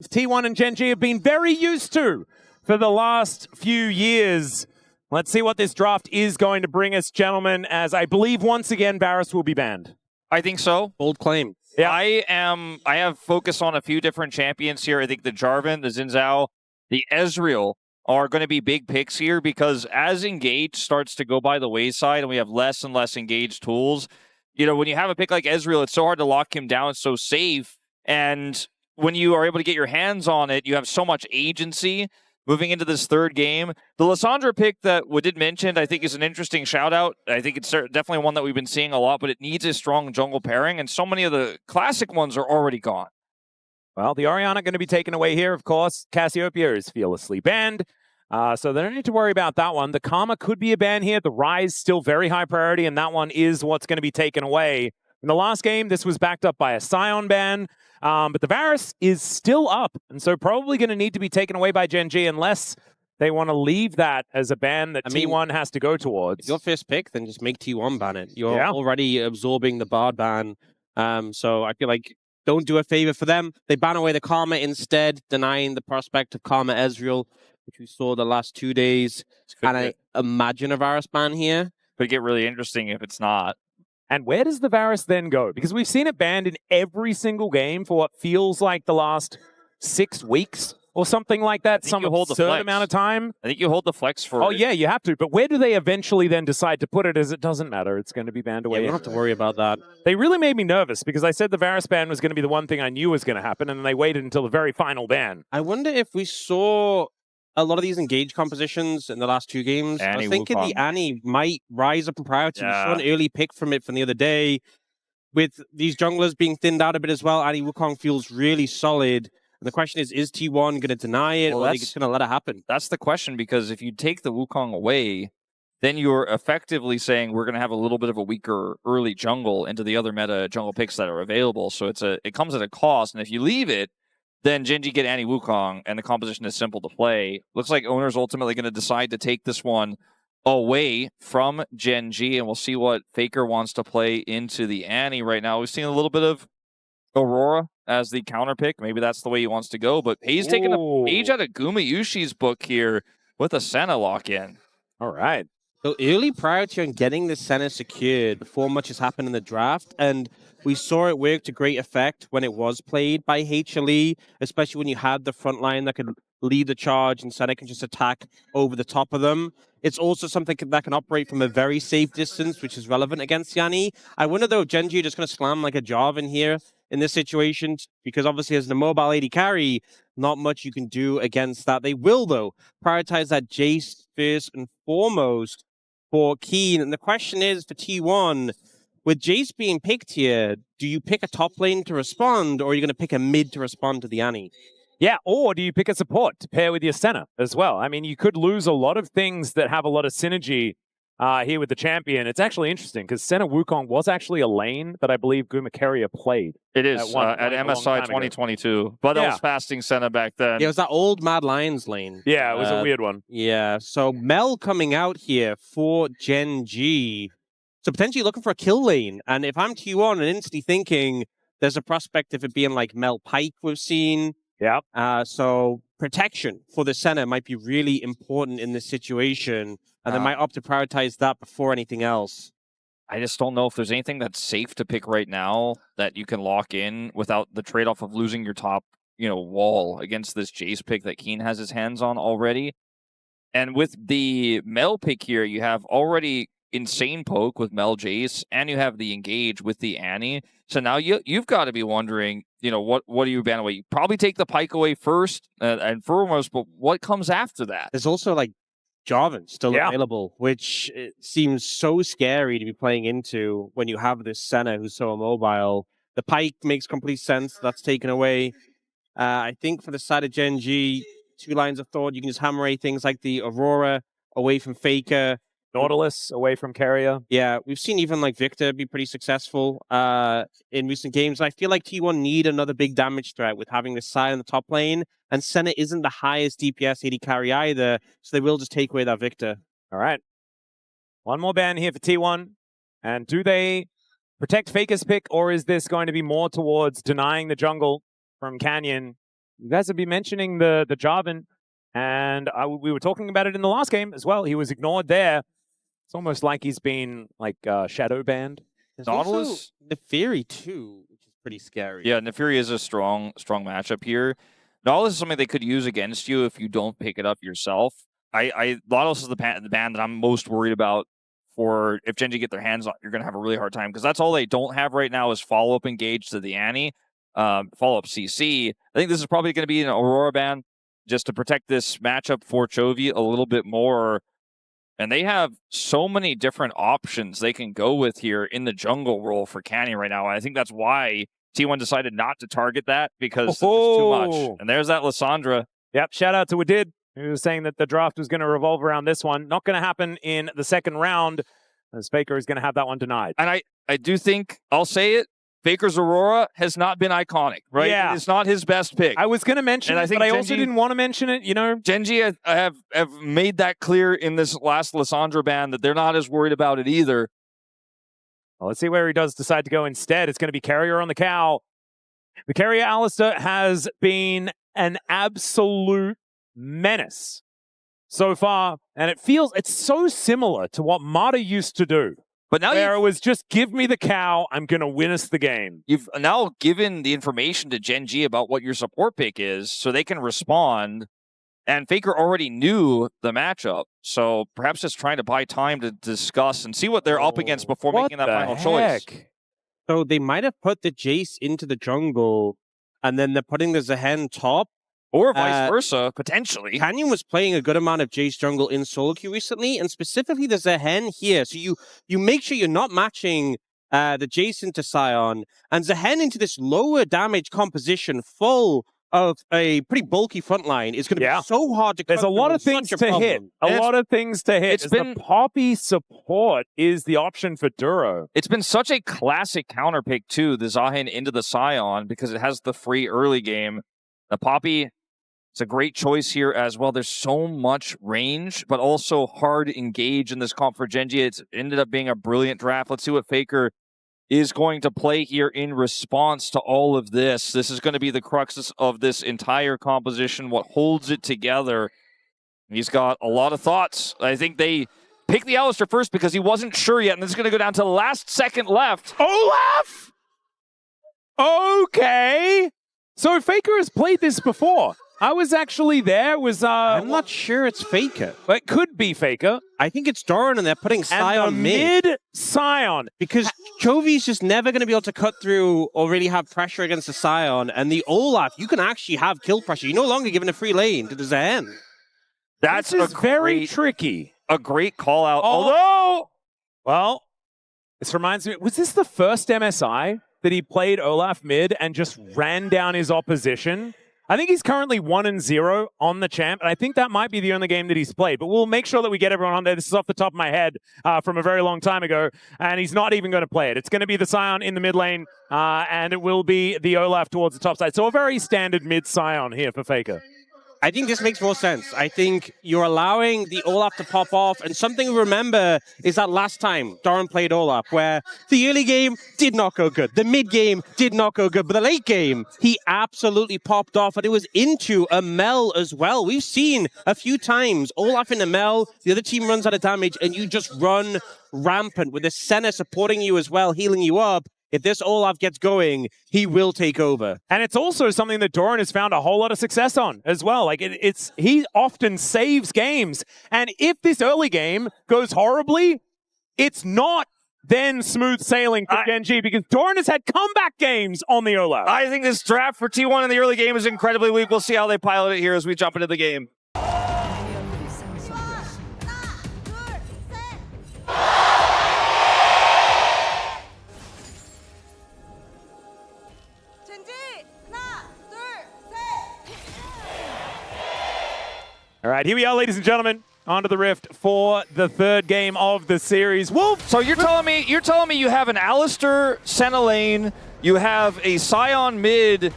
T1 and Gen.G have been very used to for the last few years. Let's see what this draft is going to bring us, gentlemen, as I believe once again Varus will be banned. I think so. Bold claim. Yeah. I have focus on a few different champions here. I think the Jarvan, the Xin Zhao, the Ezreal are going to be big picks here because as Engage starts to go by the wayside and we have less and less Engage tools, you know, when you have a pick like Ezreal, it's so hard to lock him down. It's so safe. And when you are able to get your hands on it, you have so much agency moving into this third game. The Lissandra pick that we did mention, I think, is an interesting shout-out. I think it's definitely one that we've been seeing a lot, but it needs a strong jungle pairing, and so many of the classic ones are already gone. Well, the Orianna going to be taken away here, of course. Cassiopeia is fearlessly banned, so they don't need to worry about that one. The Karma could be a ban here. The Rise still very high priority, and that one is what's going to be taken away. In the last game, this was backed up by a Sion ban, but the Varus is still up, and so probably going to need to be taken away by Gen.G unless they want to leave that as a ban that T1 has to go towards. Your first pick, then just make T1 ban it. You're already absorbing the Bard ban, so I feel like don't do a favor for them. They ban away the Karma instead, denying the prospect of Karma Ezreal, which we saw the last 2 days. And I imagine a Varus ban here. Could get really interesting if it's not. And where does the Varus then go? Because we've seen it banned in every single game for what feels like the last 6 weeks or something like that. Some absurd amount of time. I think you hold the flex for Oh, yeah, you have to. But where do they eventually then decide to put it as it doesn't matter? It's going to be banned away. Yeah, we don't have to worry about that. They really made me nervous because I said the Varus ban was going to be the one thing I knew was going to happen, and then they waited until the very final ban. I wonder if we saw a lot of these Engage compositions in the last 2 games. I was thinking the Annie might rise up in priority. We saw an early pick from it from the other day. With these junglers being thinned out a bit as well, Annie Wukong feels really solid. And the question is T1 going to deny it, or are they just going to let it happen? That's the question, because if you take the Wukong away, then you're effectively saying we're going to have a little bit of a weaker early jungle into the other meta jungle picks that are available. So it comes at a cost, and if you leave it, then Gen.G get Annie Wukong, and the composition is simple to play. Looks like Oner's ultimately going to decide to take this one away from Gen.G, and we'll see what Faker wants to play into the Annie right now. We've seen a little bit of Aurora as the counter pick. Maybe that's the way he wants to go, but Peyz taking a page out of Gumayusi's book here with a Senna lock-in. All right. So early priority on getting the Senna secured before much has happened in the draft, and we saw it work to great effect when it was played by HLE, especially when you had the front line that could lead the charge and Senna can just attack over the top of them. It's also something that can operate from a very safe distance, which is relevant against Yanni. I wonder, though, if Gen.G are just going to slam like a Jarvan here in this situation, because obviously as the mobile AD carry, not much you can do against that. They will, though, prioritize that Jayce first and foremost for Kiin. And the question is, for T1, with Jayce being picked here, do you pick a top lane to respond, or are you going to pick a mid to respond to the Annie? Yeah, or do you pick a support to pair with your Senna as well? I mean, you could lose a lot of things that have a lot of synergy here with the champion. It's actually interesting because Senna Wukong was actually a lane that I believe Keria played. It is at MSI 2022, but that was fasting Senna back then. Yeah, it was that old Mad Lions lane. Yeah, it was a weird one. Yeah, so Mel coming out here for Gen.G. So potentially looking for a kill lane. And if I'm Q1 and instantly thinking there's a prospect of it being like Mel Pike we've seen. Yeah. So protection for the Senna might be really important in this situation. And they might opt to prioritize that before anything else. I just don't know if there's anything that's safe to pick right now that you can lock in without the trade-off of losing your top, wall against this Jayce pick that Kiin has his hands on already. And with the Mel pick here, you have already insane poke with Mel Jayce, and you have the engage with the Annie. So now you've got to be wondering, what do you ban away? You probably take the Pike away first and foremost, but what comes after that? There's also like Jarvan still available, which seems so scary to be playing into when you have this Senna who's so immobile. The Pike makes complete sense. That's taken away. I think for the side of Gen.G, 2 lines of thought. You can just hammer things like the Aurora away from Faker. Nautilus away from Keria. Yeah, we've seen even like Victor be pretty successful in recent games. And I feel like T1 need another big damage threat with having this side in the top lane. And Senna isn't the highest DPS AD carry either, so they will just take away that Victor. All right. One more ban here for T1. And do they protect Faker's pick, or is this going to be more towards denying the jungle from Canyon You guys have been mentioning the Jarvan, and we were talking about it in the last game as well. He was ignored there. It's almost like he's been like shadow banned. There's Nautilus? also Neferi too, which is pretty scary. Yeah, Neferi is a strong matchup here. Nautilus is something they could use against you if you don't pick it up yourself. Nautilus is the ban that I'm most worried about for if Gen.G get their hands on. You're going to have a really hard time because that's all they don't have right now is follow-up engage to the Annie, follow-up CC. I think this is probably going to be an Aurora ban just to protect this matchup for Chovy a little bit more. And they have so many different options they can go with here in the jungle role for Canny right now. And I think that's why T1 decided not to target that because it's too much. And there's that Lissandra. Yep, shout out to Wadid, who was saying that the draft was going to revolve around this one. Not going to happen in the second round, as Faker is going to have that one denied. And I do think, I'll say it, Faker's Aurora has not been iconic, right? Yeah. It's not his best pick. I was going to mention it, but I also didn't want to mention it, you know? Gen.G have made that clear in this last Lissandra ban that they're not as worried about it either. Well, let's see where he does decide to go instead. It's going to be Keria on the cow. The Keria Alistar has been an absolute menace so far, and it's so similar to what Mata used to do. But now where it was just give me the cow, I'm going to win us the game. You've now given the information to Gen.G about what your support pick is so they can respond. And Faker already knew the matchup. So perhaps just trying to buy time to discuss and see what they're up against before making that final choice. So they might have put the Jayce into the jungle and then they're putting the Zaahen top. Or vice versa, potentially. Canyon was playing a good amount of Jayce jungle in solo queue recently, and specifically the Zaahen here. So you make sure you're not matching the Jayce into Sion, and Zaahen into this lower damage composition full of a pretty bulky front line is going to be so hard to There's a lot of things to hit. A lot of things to hit. The Poppy support is the option for Duro. It's been such a classic counter pick, too, the Zaahen into the Sion, because it has the free early game. The Poppy... It's a great choice here as well. There's so much range, but also hard to engage in this comp for Gen.G. It's ended up being a brilliant draft. Let's see what Faker is going to play here in response to all of this. This is going to be the crux of this entire composition, what holds it together. He's got a lot of thoughts. I think they picked the Alistar first because he wasn't sure yet, and this is going to go down to the last second left. Olaf! Okay. So Faker has played this before. I was actually there. I'm not sure it's Faker. It could be Faker. I think it's Doran, and they're putting Sion mid Sion. Because Chovy's just never going to be able to cut through or really have pressure against the Sion. And the Olaf, you can actually have kill pressure. You're no longer given a free lane to the Zaahen. That's very tricky. A great call out. Although, well, this reminds me, was this the first MSI that he played Olaf mid and just ran down his opposition? I think he's currently 1-0 on the champ, and I think that might be the only game that he's played. But we'll make sure that we get everyone on there. This is off the top of my head from a very long time ago, and he's not even going to play it. It's going to be the Sion in the mid lane, and it will be the Olaf towards the top side. So a very standard mid Sion here for Faker. I think this makes more sense. I think you're allowing the Olaf to pop off, and something to remember is that last time Doran played Olaf, where the early game did not go good, the mid game did not go good, but the late game, he absolutely popped off, and it was into a Mel as well. We've seen a few times Olaf in a Mel, the other team runs out of damage, and you just run rampant with the Senna supporting you as well, healing you up. If this Olaf gets going, he will take over. And it's also something that Doran has found a whole lot of success on as well. Like he often saves games. And if this early game goes horribly, it's not then smooth sailing for Gen.G because Doran has had comeback games on the Olaf. I think this draft for T1 in the early game is incredibly weak. We'll see how they pilot it here as we jump into the game. All right, here we are, ladies and gentlemen, onto the Rift for the third game of the series. Wolf. So you're telling me you have an Alistar Senna lane, you have a Sion mid,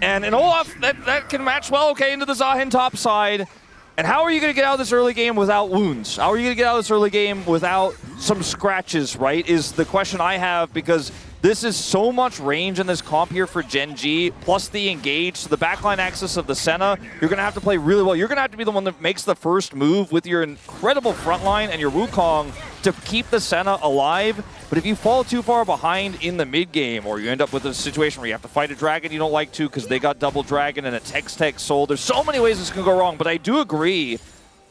and an Olaf that can match well, okay, into the Zaahen top side. And how are you going to get out of this early game without wounds? How are you going to get out of this early game without some scratches, right, is the question I have, because This is so much range in this comp here for Gen.G, plus the engage, so the backline access of the Senna. You're going to have to play really well. You're going to have to be the one that makes the first move with your incredible frontline and your Wukong to keep the Senna alive. But if you fall too far behind in the mid game, or you end up with a situation where you have to fight a dragon you don't like to because they got double dragon and a tech soul, there's so many ways this can go wrong. But I do agree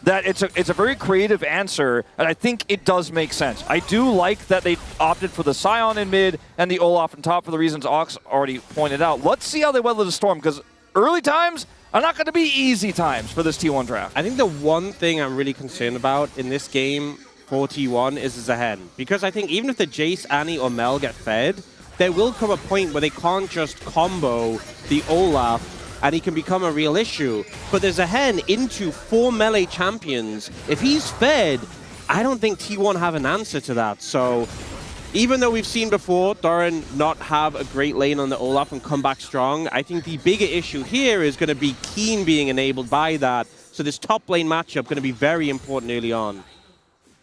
that it's a very creative answer, and I think it does make sense. I do like that they opted for the Sion in mid and the Olaf on top for the reasons Ox already pointed out. Let's see how they weather the storm, because early times are not going to be easy times for this T1 draft. I think the one thing I'm really concerned about in this game for T1 is Zaahen, because I think even if the Jayce, Annie, or Mel get fed, there will come a point where they can't just combo the Olaf and he can become a real issue. But there's Zaahen into 4 melee champions. If he's fed, I don't think T1 have an answer to that. So even though we've seen before Doran not have a great lane on the Olaf and come back strong, I think the bigger issue here is going to be Kiin being enabled by that. So this top lane matchup going to be very important early on.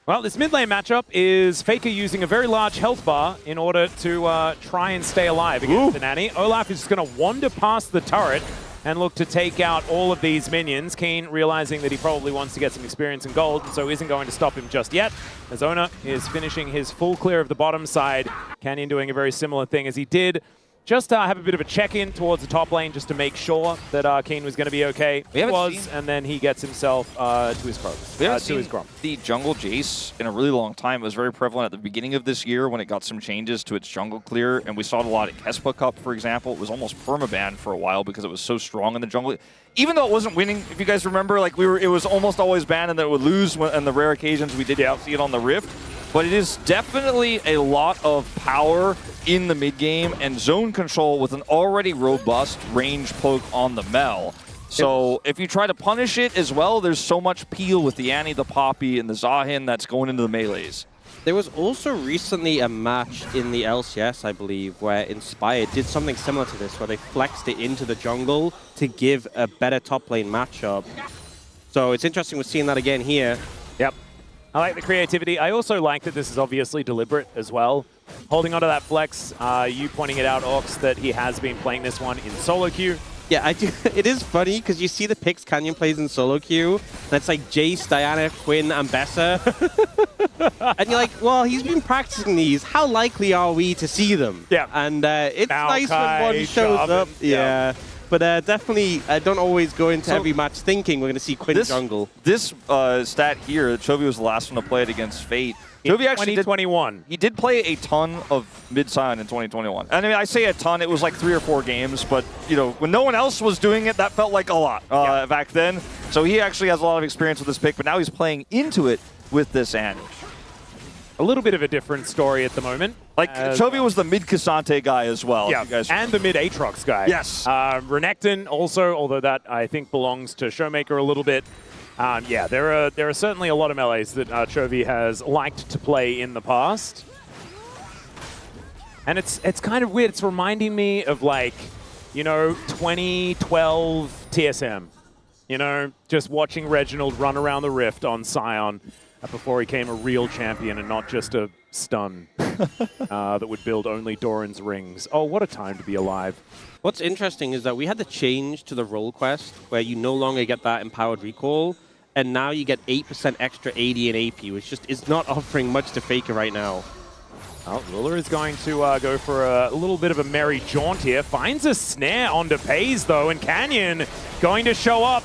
Well, this mid lane matchup is Faker using a very large health bar in order to try and stay alive against the Nanny. Olaf is just going to wander past the turret and look to take out all of these minions. Kiin realizing that he probably wants to get some experience in gold, so isn't going to stop him just yet, as Oner is finishing his full clear of the bottom side. Canyon doing a very similar thing as he did. Just have a bit of a check-in towards the top lane just to make sure that Kiin was going to be okay. He was, and then he gets himself to his purpose. We haven't seen the jungle Jayce in a really long time. It was very prevalent at the beginning of this year when it got some changes to its jungle clear, and we saw it a lot at Kespa Cup, for example. It was almost permabanned for a while because it was so strong in the jungle. Even though it wasn't winning, if you guys remember, like it was almost always banned, and that it would lose on the rare occasions we did see it on the Rift. But it is definitely a lot of power in the mid game and zone control with an already robust range poke on the Mel. So if you try to punish it as well, there's so much peel with the Annie, the Poppy, and the Zaahen that's going into the melees. There was also recently a match in the LCS, I believe, where Inspired did something similar to this, where they flexed it into the jungle to give a better top lane matchup. So it's interesting we're seeing that again here. Yep. I like the creativity. I also like that this is obviously deliberate as well. Holding onto that flex, you pointing it out, Ox, that he has been playing this one in solo queue. Yeah, I do. It is funny because you see the picks Canyon plays in solo queue. That's like Jayce, Diana, Quinn, and Bessa. And you're like, well, he's been practicing these. How likely are we to see them? Yeah. And it's Maokai, nice when one shows up. Yeah. But definitely, don't always go into every match thinking we're going to see Quinn jungle. This stat here, Chovy was the last one to play it against Fate. Chovy actually 2021. He did play a ton of mid-Sion in 2021. And I mean, I say a ton, it was like 3 or 4 games, but you know, when no one else was doing it, that felt like a lot back then. So he actually has a lot of experience with this pick, but now he's playing into it with this Annie. A little bit of a different story at the moment. Like, Chovy was the mid-Cassante guy as well. Yeah, and the mid-Aatrox guy. Yes. Renekton also, although that I think belongs to Showmaker a little bit. Yeah, there are certainly a lot of melees that Chovy has liked to play in the past. And it's kind of weird. It's reminding me of, like, you know, 2012 TSM. You know, just watching Reginald run around the Rift on Sion before he became a real champion and not just a stun that would build only Doran's rings. Oh, what a time to be alive. What's interesting is that we had the change to the role quest where you no longer get that empowered recall, and now you get 8% extra AD and AP, which just is not offering much to Faker right now. Well, Ruler is going to go for a little bit of a merry jaunt here. Finds a snare onto Peyz, though, and Canyon going to show up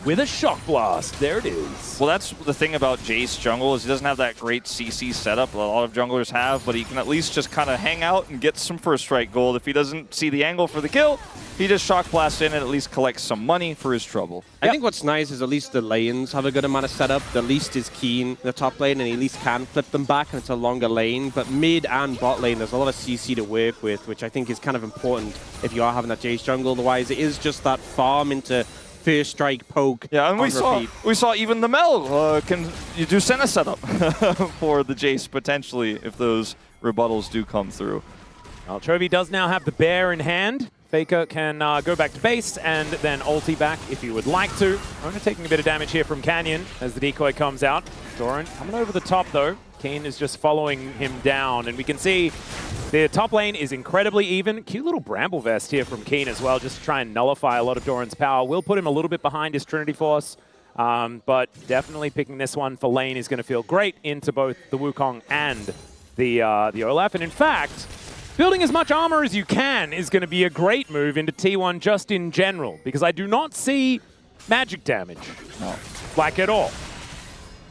with a shock blast. There it is. Well, that's the thing about Jayce jungle is he doesn't have that great CC setup a lot of junglers have, but he can at least just kind of hang out and get some first strike gold. If he doesn't see the angle for the kill, he just shock blasts in and at least collects some money for his trouble. I think what's nice is at least the lanes have a good amount of setup. The least is Kiin in the top lane, and he at least can flip them back, and it's a longer lane. But mid and bot lane, there's a lot of CC to work with, which I think is kind of important if you are having that Jayce jungle. Otherwise, it is just that farm into first strike poke. Yeah, and we saw even the Mel can you do Senna setup for the Jayce potentially if those rebuttals do come through. Well, Chovy does now have the bear in hand. Faker can go back to base and then ulti back if he would like to. Oner taking a bit of damage here from Canyon as the decoy comes out. Doran coming over the top though. Kiin is just following him down, and we can see The top lane is incredibly even. Cute little Bramble Vest here from Kiin as well, just to try and nullify a lot of Doran's power. Will put him a little bit behind his Trinity Force, but definitely picking this one for lane is going to feel great into both the Wukong and the Olaf. And in fact, building as much armor as you can is going to be a great move into T1 just in general, because I do not see magic damage, like at all.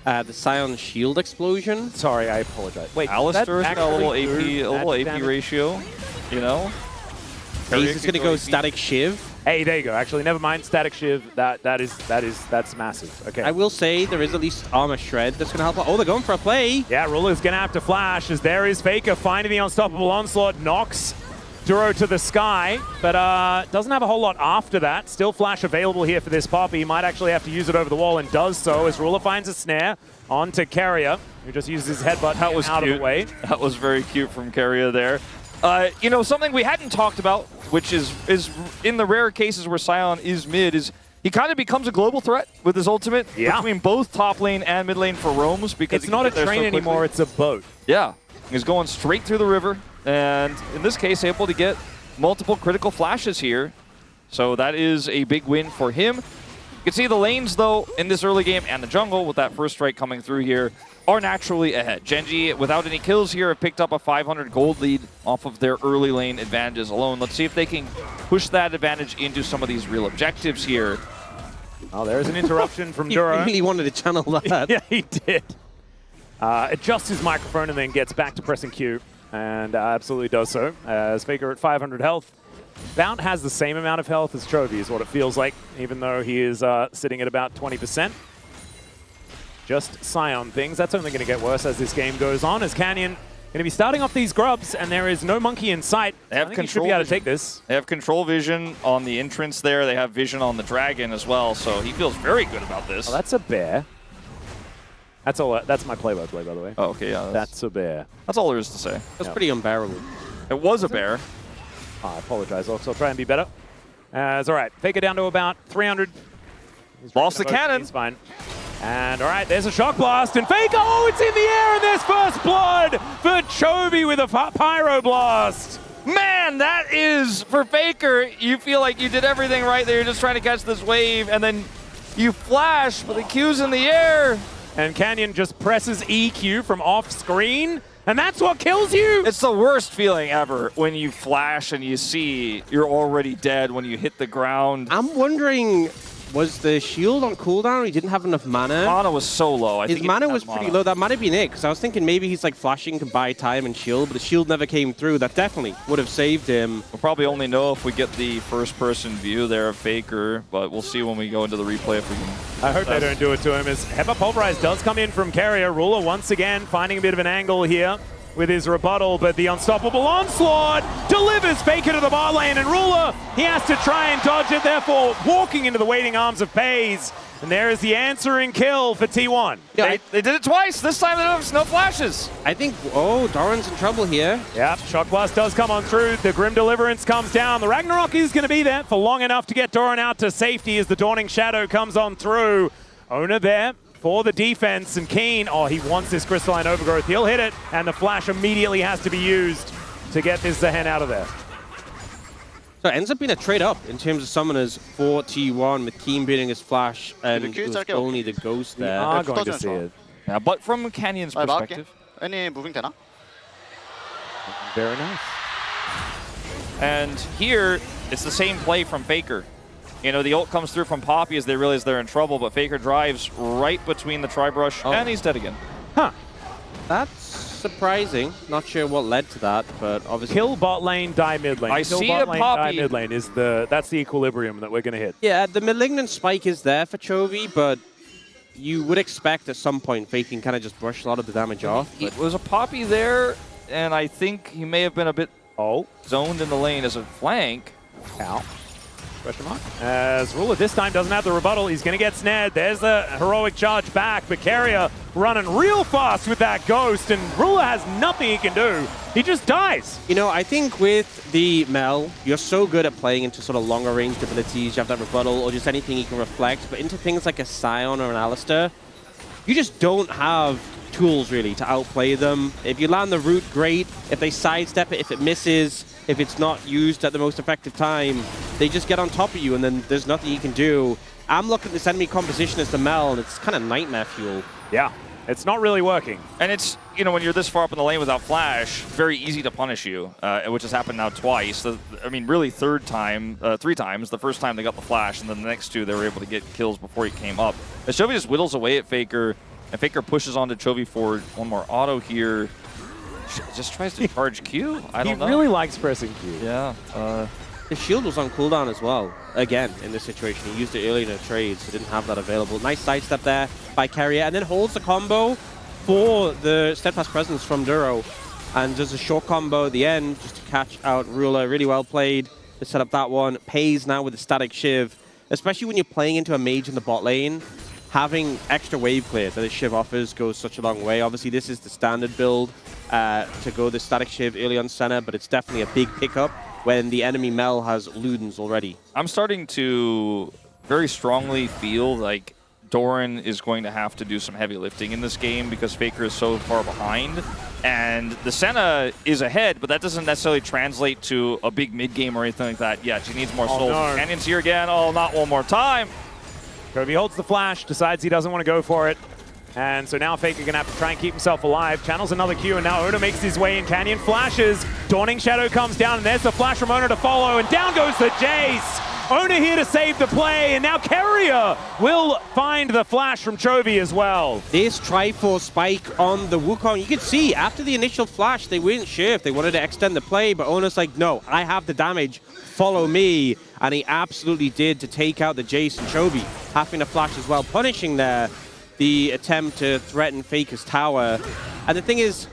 The Sion shield explosion. Sorry, I apologize. Wait, Alistar's got a little AP ratio, you know? Peyz is going to go static shiv. Hey, there you go. Actually, never mind. Static shiv. That's massive. Okay. I will say there is at least armor shred that's going to help out. Oh, they're going for a play. Yeah, Ruler's going to have to flash as there is Faker finding the unstoppable onslaught, knocks Duro to the sky, but doesn't have a whole lot after that. Still flash available here for this Poppy. He might actually have to use it over the wall and does so as Ruler finds a snare onto Keria, who just uses his headbutt that was out cute. of the way. That was very cute from Keria there. You know, something we hadn't talked about, which is in the rare cases where Sion is mid, is he kind of becomes a global threat with his ultimate between both top lane and mid lane for roams. Because it's not a train anymore, it's a boat. Yeah, he's going straight through the river, and in this case, able to get multiple critical flashes here. So that is a big win for him. You can see the lanes, though, in this early game and the jungle, with that first strike coming through here, are naturally ahead. Gen.G, without any kills here, have picked up a 500 gold lead off of their early lane advantages alone. Let's see if they can push that advantage into some of these real objectives here. Oh, there's an interruption from Duro. He really wanted to channel that. Yeah, he did. Adjusts his microphone and then gets back to pressing Q, and absolutely does so. As Faker at 500 health. Bount has the same amount of health as Chovy, is what it feels like, even though he is sitting at about 20%. Just Sion things. That's only going to get worse as this game goes on, as Canyon going to be starting off these grubs, and there is no monkey in sight. They have control. Should be able to take this. They have control vision on the entrance there. They have vision on the dragon as well, so he feels very good about this. Oh, that's a bear. That's all. That's my play-by-play, by the way. Oh, okay, yeah. That's a bear. That's all there is to say. That's pretty unbearable. It was a bear. Oh, I apologize. I'll try and be better. It's all right. Faker down to about 300. Lost the cannon. He's fine. And all right, there's a shock blast, and Faker, oh, it's in the air, and there's first blood for Chovy with a pyro blast. Man, that is, for Faker, you feel like you did everything right there. You're just trying to catch this wave, and then you flash, but the Q's in the air. And Canyon just presses EQ from off screen, and that's what kills you. It's the worst feeling ever when you flash and you see you're already dead when you hit the ground. I'm wondering, was the shield on cooldown? He didn't have enough mana. Mana was so low. His mana was pretty low. That might have been it, because I was thinking maybe he's like flashing to buy time and shield, but the shield never came through. That definitely would have saved him. We'll probably only know if we get the first-person view there of Faker, but we'll see when we go into the replay if we can. I hope they don't do it to him, as Hepa Pulverize does come in from Keria. Ruler once again finding a bit of an angle here with his rebuttal, but the unstoppable onslaught delivers Faker to the bot lane, and Ruler, he has to try and dodge it, therefore walking into the waiting arms of Peyz. And there is the answering kill for T1. Yeah, they did it twice. This time they don't have no flashes. I think, oh, Doran's in trouble here. Yeah, Shock Blast does come on through. The Grim Deliverance comes down. The Ragnarok is going to be there for long enough to get Doran out to safety as the Dawning Shadow comes on through. Oner there for the defense, and Kiin, oh, he wants this Crystalline Overgrowth. He'll hit it, and the flash immediately has to be used to get this Zaahen out of there. So it ends up being a trade-up in terms of summoners for T1, with Kiin beating his flash, and it was only the Ghost there. We are going to see it. Yeah, but from Canyon's perspective. Any moving 되나? Very nice. And here, it's the same play from Faker. You know, the ult comes through from Poppy as they realize they're in trouble, but Faker drives right between the Tri-Brush, and he's dead again. Huh. That's surprising. Not sure what led to that, but obviously... Kill bot lane, die mid lane. I Kill see bot a lane, Poppy. die mid lane is that's the equilibrium that we're going to hit. Yeah, the Malignant Spike is there for Chovy, but you would expect at some point Faker can kind of just brush a lot of the damage off. It was a Poppy there, and I think he may have been a bit zoned in the lane as a flank. Ow. Question mark. As Ruler this time doesn't have the rebuttal, he's going to get snared. There's the heroic charge back, but Keria running real fast with that Ghost, and Ruler has nothing he can do. He just dies. You know, I think with the Mel, you're so good at playing into sort of longer ranged abilities. You have that rebuttal or just anything you can reflect, but into things like a Sion or an Alistar, you just don't have tools really to outplay them. If you land the root, great. If they sidestep it, if it misses, if it's not used at the most effective time, they just get on top of you and then there's nothing you can do. I'm looking at this enemy composition as the Mel, and it's kind of nightmare fuel. Yeah, it's not really working. And it's, you know, when you're this far up in the lane without flash, very easy to punish you, which has happened now twice. I mean, really three times. The first time they got the flash, and then the next two they were able to get kills before he came up. As Chovy just whittles away at Faker, and Faker pushes onto Chovy for one more auto here. Just tries to charge Q? I don't know. He really likes pressing Q. Yeah. The shield was on cooldown as well, again, in this situation. He used it earlier in a trade, so didn't have that available. Nice sidestep there by Keria, and then holds the combo for the Steadfast Presence from Duro. And does a short combo at the end, just to catch out Ruler. Really well played to set up that one. Peyz now with the static Shiv. Especially when you're playing into a mage in the bot lane, having extra wave clear that the Shiv offers goes such a long way. Obviously, this is the standard build to go the static Shiv early on Senna, but it's definitely a big pickup when the enemy Mel has Ludens already. I'm starting to very strongly feel like Doran is going to have to do some heavy lifting in this game because Faker is so far behind. And the Senna is ahead, but that doesn't necessarily translate to a big mid-game or anything like that yet. She needs more souls. No. Canyon's here again. Oh, not one more time. Chovy holds the flash, decides he doesn't want to go for it. And so now Faker gonna have to try and keep himself alive. Channels another Q, and now Oner makes his way in. Canyon flashes. Dawning Shadow comes down, and there's the flash from Oner to follow, and down goes the Jayce. Oner here to save the play, and now Keria will find the flash from Chovy as well. This Triforce spike on the Wukong, you can see after the initial flash, they weren't sure if they wanted to extend the play, but Oner's like, no, I have the damage, follow me. And he absolutely did to take out the Jayce and Chovy, having a flash as well, punishing the attempt to threaten Faker's tower. And the thing is,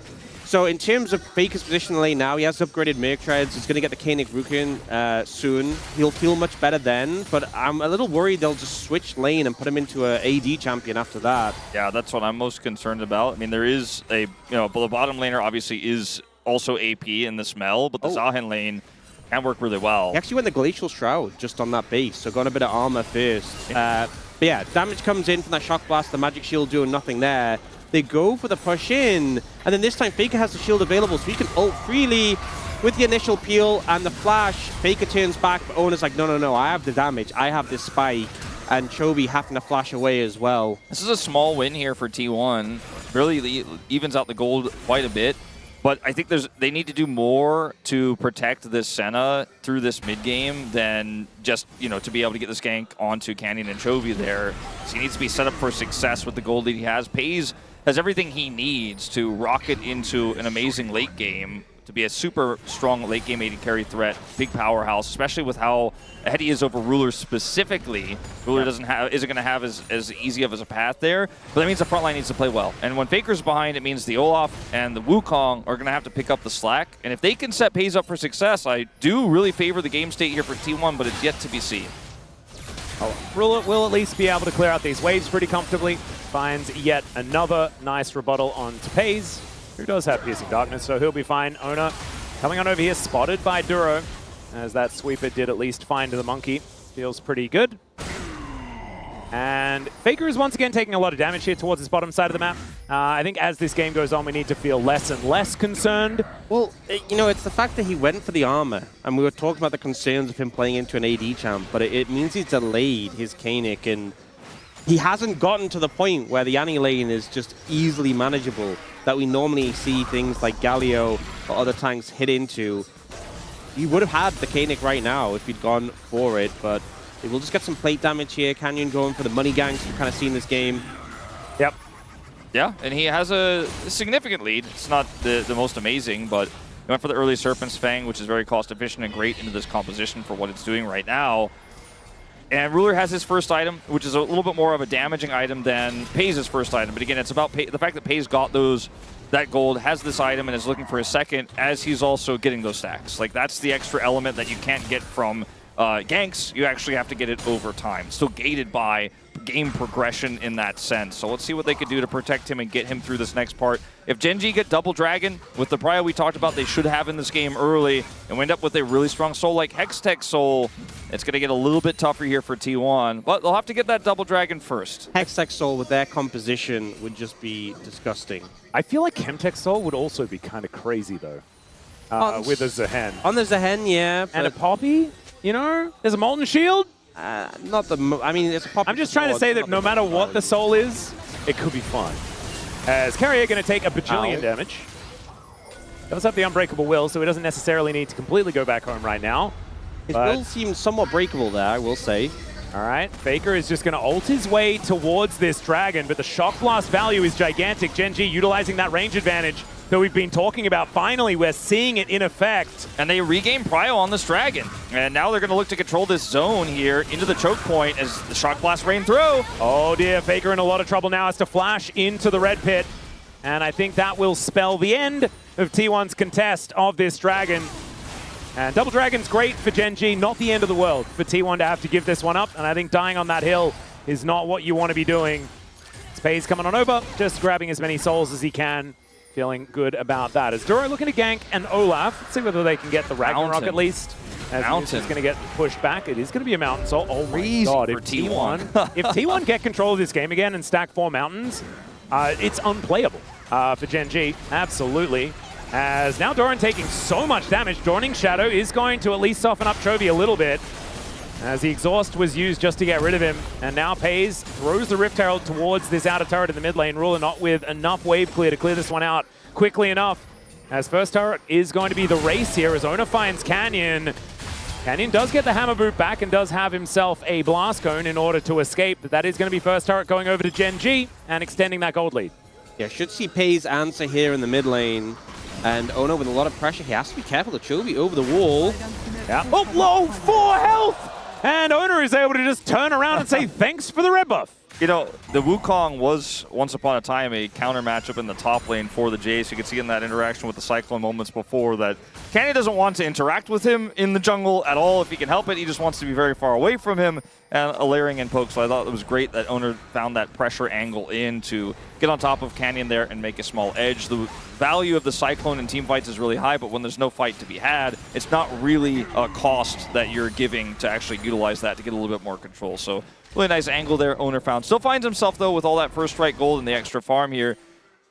so in terms of Faker's position in the lane now, he has upgraded Merc Treads. He's going to get the Kainic Rukin soon. He'll feel much better then, but I'm a little worried they'll just switch lane and put him into an AD champion after that. Yeah, that's what I'm most concerned about. I mean, there is a, the bottom laner obviously is also AP in the Mel, but the Zaahen lane can work really well. He actually went the Glacial Shroud just on that base, so got a bit of armor first. But yeah, damage comes in from that Shock Blast, the Magic Shield doing nothing there. They go for the push in, and then this time Faker has the shield available, so he can ult freely with the initial peel and the flash. Faker turns back, but Oner's like, no, I have the damage, I have this spike, and Chovy having to flash away as well. This is a small win here for T1. Really evens out the gold quite a bit. But I think they need to do more to protect this Senna through this mid game than just, to be able to get this gank onto Canyon and Chovy there. So he needs to be set up for success with the gold lead he has. Peyz has everything he needs to rocket into an amazing late game, to be a super strong late game AD carry threat, big powerhouse, especially with how ahead he is over Ruler specifically. Ruler isn't going to have as easy of as a path there, but that means the front line needs to play well. And when Faker's behind, it means the Olaf and the Wukong are going to have to pick up the slack. And if they can set Peyz up for success, I do really favor the game state here for T1, but it's yet to be seen. Ruler will at least be able to clear out these waves pretty comfortably. Finds yet another nice rebuttal onto Peyz, who does have Piercing Darkness, so he'll be fine. Oner coming on over here, spotted by Duro, as that sweeper did at least find the monkey. Feels pretty good. And Faker is once again taking a lot of damage here towards his bottom side of the map. I think as this game goes on, we need to feel less and less concerned. Well, it's the fact that he went for the armor, and we were talking about the concerns of him playing into an AD champ, but it means he's delayed his Kainic, and he hasn't gotten to the point where the Annie lane is just easily manageable, that we normally see things like Galio or other tanks hit into. He would have had the Kainic right now if he'd gone for it, but we'll just get some plate damage here. Canyon going for the money gangs we've kind of seen this game. Yep. Yeah, and he has a significant lead. It's not the most amazing, but he went for the early Serpent's Fang, which is very cost efficient and great into this composition for what it's doing right now. And Ruler has his first item, which is a little bit more of a damaging item than Peyz's first item. But again, it's about the fact that Peyz got that gold, has this item, and is looking for a second as he's also getting those stacks. Like, that's the extra element that you can't get from ganks. You actually have to get it over time. Still gated by game progression in that sense. So let's see what they could do to protect him and get him through this next part. If Gen.G get double dragon with the prio we talked about they should have in this game early and we end up with a really strong soul like Hextech Soul, it's going to get a little bit tougher here for T1. But they'll have to get that double dragon first. Hextech Soul with their composition would just be disgusting. I feel like Chemtech Soul would also be kind of crazy, though, with a Zaahen. On the Zaahen, yeah. And a Poppy, you know? There's a Molten Shield. Not the... I mean, it's a Poppy. I'm just trying to say that no matter what the Soul is, it could be fun. As Keria going to take a bajillion damage. Does have the Unbreakable Will, so he doesn't necessarily need to completely go back home right now. His will seems somewhat breakable there, I will say. All right, Faker is just going to ult his way towards this dragon, but the Shock Blast value is gigantic. Gen.G utilizing that range advantage that we've been talking about. Finally, we're seeing it in effect. And they regain prio on this dragon. And now they're going to look to control this zone here into the choke point as the Shock Blast rain through. Oh dear, Faker in a lot of trouble now, has to flash into the red pit. And I think that will spell the end of T1's contest of this dragon. And Double Dragon's great for Gen.G, not the end of the world for T1 to have to give this one up. And I think dying on that hill is not what you want to be doing. It's Peyz coming on over, just grabbing as many souls as he can. Feeling good about that. As Duro looking to gank and Olaf, let's see whether they can get the Ragnarok at least. As he's going to get pushed back. It is going to be a mountain soul. Oh my god, if T1, if T1 get control of this game again and stack 4 mountains, it's unplayable for Gen.G, absolutely. As now Doran taking so much damage. Dawning Shadow is going to at least soften up Chovy a little bit, as the exhaust was used just to get rid of him. And now Peyz throws the Rift Herald towards this outer turret in the mid lane. Ruler not with enough wave clear to clear this one out quickly enough. As first turret is going to be the race here as Oner finds Canyon. Canyon does get the Hammer Boot back and does have himself a Blast Cone in order to escape. But that is going to be first turret going over to Gen.G and extending that gold lead. Yeah, should see Peyz answer here in the mid lane. And Oner with a lot of pressure. He has to be careful of Chovy over the wall. Yeah. Oh, low 4 health! And Oner is able to just turn around and say thanks for the red buff. You know, the Wukong was once upon a time a counter matchup in the top lane for the Jayce. You could see in that interaction with the Cyclone moments before that Canyon doesn't want to interact with him in the jungle at all if he can help it. He just wants to be very far away from him and a layering in poke. So I thought it was great that Oner found that pressure angle in to get on top of Canyon there and make a small edge. The value of the Cyclone in team fights is really high, but when there's no fight to be had, it's not really a cost that you're giving to actually utilize that to get a little bit more control. So really nice angle there Oner found. Still finds himself, though, with all that first strike gold and the extra farm here,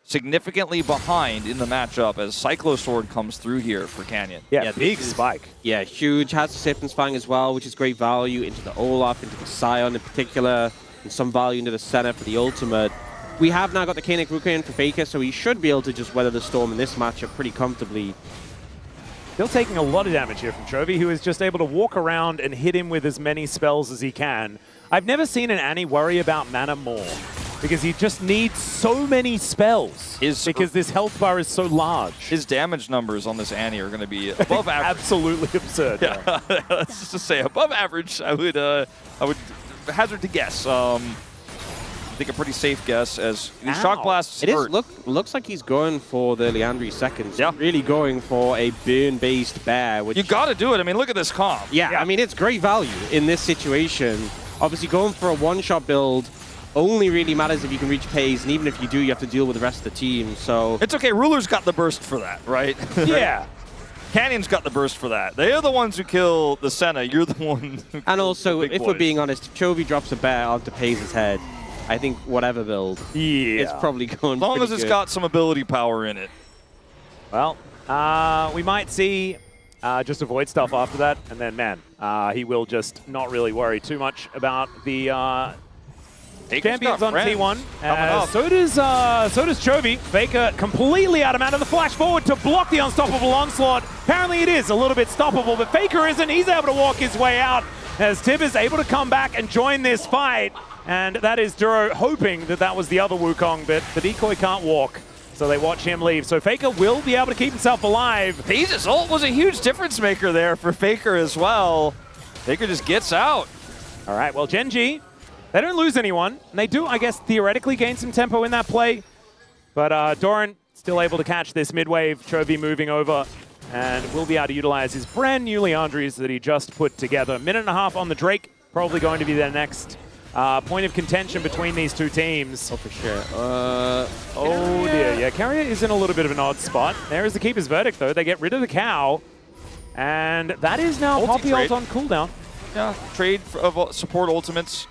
significantly behind in the matchup as Cyclosword comes through here for Canyon. Yeah, big spike. Yeah, huge. Has the Siphon's Fang as well, which is great value into the Olaf, into the Sion in particular, and some value into the Senna for the ultimate. We have now got the Kiin Wukong for Faker, so he should be able to just weather the storm in this matchup pretty comfortably. Still taking a lot of damage here from Chovy, who is just able to walk around and hit him with as many spells as he can. I've never seen an Annie worry about mana more, because he just needs so many spells, because this health bar is so large. His damage numbers on this Annie are going to be above average. Absolutely absurd. Yeah. Let's just say above average. I would hazard to guess. I think a pretty safe guess as these Shock Blasts hurt. Looks like he's going for the Leandri seconds. Yeah. Really going for a burn-based bear. Which, you got to do it. I mean, look at this comp. Yeah, I mean, it's great value in this situation. Obviously, going for a one-shot build only really matters if you can reach Peyz, and even if you do, you have to deal with the rest of the team. So it's okay. Ruler's got the burst for that, right? Yeah. Canyon's got the burst for that. They are the ones who kill the Senna. You're the one who And also, if we're being honest, if Chovy drops a bear onto Peyz's head, I think whatever build, it's probably going as long as it's good. got some ability power in it. Well, we might see just avoid stuff after that, and then, man, he will just not really worry too much about the champions on T1. So does Chovy. Faker completely out of mana. The flash forward to block the unstoppable onslaught. Apparently it is a little bit stoppable, but Faker isn't. He's able to walk his way out as Tib is able to come back and join this fight. And that is Duro hoping that that was the other Wukong, but the decoy can't walk. So they watch him leave. So Faker will be able to keep himself alive. Peyz's ult was a huge difference maker there for Faker as well. Faker just gets out. All right, well, Gen.G, they don't lose anyone. And they do, I guess, theoretically gain some tempo in that play. But Doran still able to catch this mid-wave. Chovy moving over and will be able to utilize his brand new Leandries that he just put together. 1.5 minutes on the Drake. Probably going to be their next point of contention between these two teams. Oh, for sure. Oh dear, yeah, Keria is in a little bit of an odd spot. There is the Keeper's Verdict, though. They get rid of the cow, and that is now Poppy ult on cooldown. Yeah, trade of support ultimates